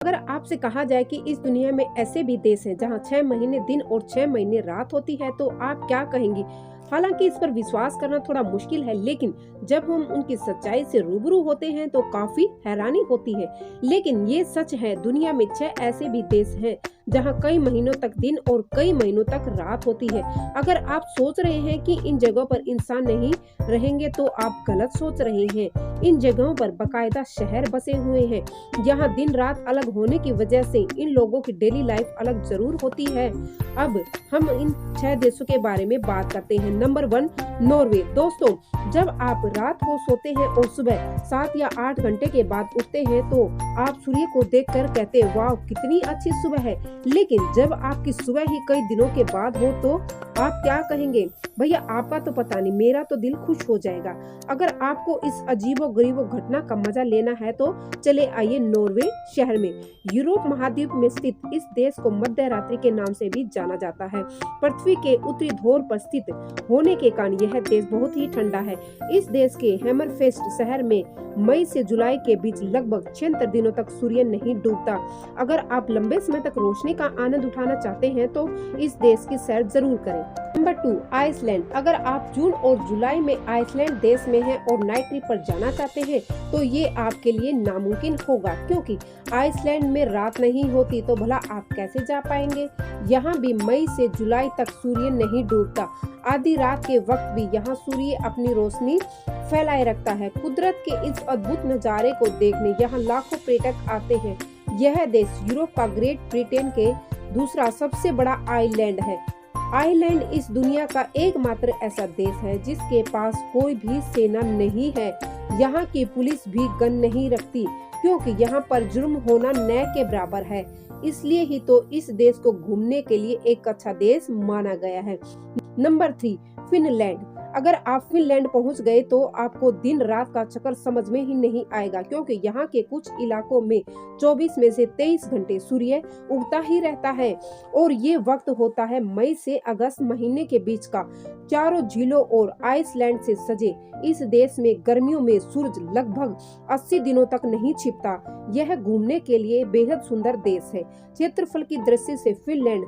अगर आपसे कहा जाए कि इस दुनिया में ऐसे भी देश हैं जहां 6 महीने दिन और 6 महीने रात होती है तो आप क्या कहेंगी? हालांकि इस पर विश्वास करना थोड़ा मुश्किल है, लेकिन जब हम उनकी सच्चाई से रूबरू होते हैं तो काफी हैरानी होती है। लेकिन ये सच है, दुनिया में 6 ऐसे भी देश हैं जहां कई महीनों तक दिन और कई महीनों तक रात होती है। अगर आप सोच रहे हैं कि इन जगहों पर इंसान नहीं रहेंगे तो आप गलत सोच रहे हैं। इन जगहों पर बाकायदा शहर बसे हुए हैं। यहाँ दिन रात अलग होने की वजह से इन लोगों की डेली लाइफ अलग जरूर होती है। अब हम इन 6 देशों के बारे में बात करते हैं। Number 1, Norway. दोस्तों, जब आप रात को सोते हैं और सुबह 7 या 8 घंटे के बाद उठते हैं तो आप सूर्य को देखकर कहते हैं वाह कितनी अच्छी सुबह है। लेकिन जब आपकी सुबह ही कई दिनों के बाद हो तो आप क्या कहेंगे? भैया आपका तो पता नहीं, मेरा तो दिल खुश हो जाएगा। अगर आपको इस अजीबो गरीबो घटना का मजा लेना है तो चले आइए नॉर्वे शहर में। यूरोप महाद्वीप में स्थित इस देश को मध्य रात्रि के नाम से भी जाना जाता है। पृथ्वी के उत्तरी ध्रुव पर स्थित होने के कारण यह देश बहुत ही ठंडा है। इस देश के हैमरफेस्ट शहर में मई से जुलाई के बीच लगभग 76 दिनों तक सूर्य नहीं डूबता। अगर आप लंबे समय तक रोशनी का आनंद उठाना चाहते हैं तो इस देश की सैर जरूर करें। Number 2, Iceland. अगर आप जून और जुलाई में आइसलैंड देश में हैं और नाइट ट्रिप पर जाना चाहते हैं तो ये आपके लिए नामुमकिन होगा, क्योंकि आइसलैंड में रात नहीं होती। तो भला आप कैसे जा पाएंगे? यहाँ भी मई से जुलाई तक सूर्य नहीं डूबता। आधी रात के वक्त भी यहाँ सूर्य अपनी रोशनी फैलाए रखता है। कुदरत के इस अद्भुत नजारे को देखने यहाँ लाखों पर्यटक आते हैं। यह देश यूरोप का ग्रेट ब्रिटेन के दूसरा सबसे बड़ा आइलैंड है। आइलैंड इस दुनिया का एकमात्र ऐसा देश है जिसके पास कोई भी सेना नहीं है। यहाँ की पुलिस भी गन नहीं रखती, क्योंकि यहाँ पर जुर्म होना न्याय के बराबर है। इसलिए ही तो इस देश को घूमने के लिए एक अच्छा देश माना गया है। Number 3, Finland. अगर आप फिनलैंड पहुंच गए तो आपको दिन रात का चक्कर समझ में ही नहीं आएगा, क्योंकि यहाँ के कुछ इलाकों में 24 में से 23 घंटे सूर्य उगता ही रहता है और ये वक्त होता है मई से अगस्त महीने के बीच का। चारों झीलों और आइसलैंड से सजे इस देश में गर्मियों में सूरज लगभग 80 दिनों तक नहीं छिपता। यह घूमने के लिए बेहद सुंदर देश है। क्षेत्रफल की दृष्टि से फिनलैंड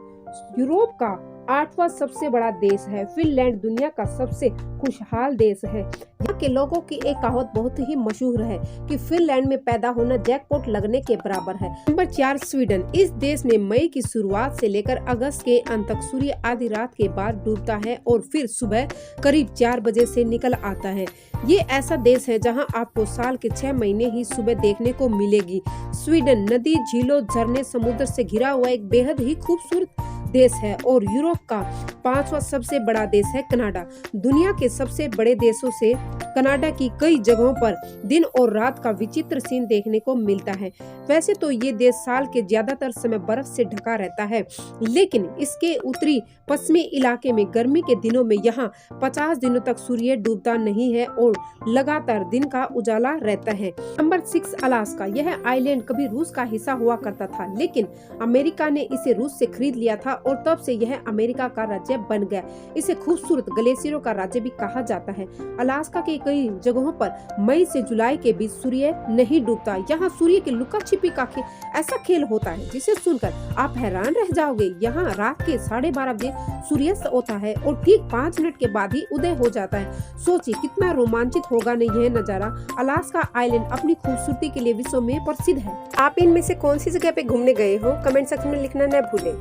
यूरोप का 8वां सबसे बड़ा देश है। फिनलैंड दुनिया का सबसे खुशहाल देश है। यहाँ के लोगों की एक कहावत बहुत ही मशहूर है कि फिनलैंड में पैदा होना जैकपॉट लगने के बराबर है। Number 4, Sweden. इस देश में मई की शुरुआत से लेकर अगस्त के अंत तक सूर्य आधी रात के बाद डूबता है और फिर सुबह करीब 4 बजे से निकल आता है। ये ऐसा देश है जहाँ आपको साल के 6 महीने ही सुबह देखने को मिलेगी। स्वीडन नदी, झीलों, झरने, समुद्र से घिरा हुआ एक बेहद ही खूबसूरत देश है और यूरोप का 5वां सबसे बड़ा देश है कनाडा। दुनिया के सबसे बड़े देशों से कनाडा की कई जगहों पर दिन और रात का विचित्र सीन देखने को मिलता है। वैसे तो ये देश साल के ज्यादातर समय बर्फ से ढका रहता है, लेकिन इसके उत्तरी पश्चिमी इलाके में गर्मी के दिनों में यहाँ 50 दिनों तक सूर्य डूबता नहीं है और लगातार दिन का उजाला रहता है। Number 6, Alaska. यह आइलैंड कभी रूस का हिस्सा हुआ करता था, लेकिन अमेरिका ने इसे रूस से खरीद लिया था और तब से यह अमेरिका का राज्य बन गया। इसे खूबसूरत ग्लेशियरों का राज्य भी कहा जाता है। अलास्का के कई जगहों पर मई से जुलाई के बीच सूर्य नहीं डूबता। यहाँ सूर्य की लुका छिपी का ऐसा खेल होता है जिसे सुनकर आप हैरान रह जाओगे। यहाँ रात के 12:30 बजे सूर्यास्त होता है और ठीक 5 मिनट के बाद ही उदय हो जाता है। सोचिए कितना रोमांचित होगा न यह नजारा। अलास्का आइलैंड अपनी खूबसूरती के लिए विश्व में प्रसिद्ध है। आप इनमें से कौन सी जगह पे घूमने गए हो? कमेंट सेक्शन में लिखना न भूलें।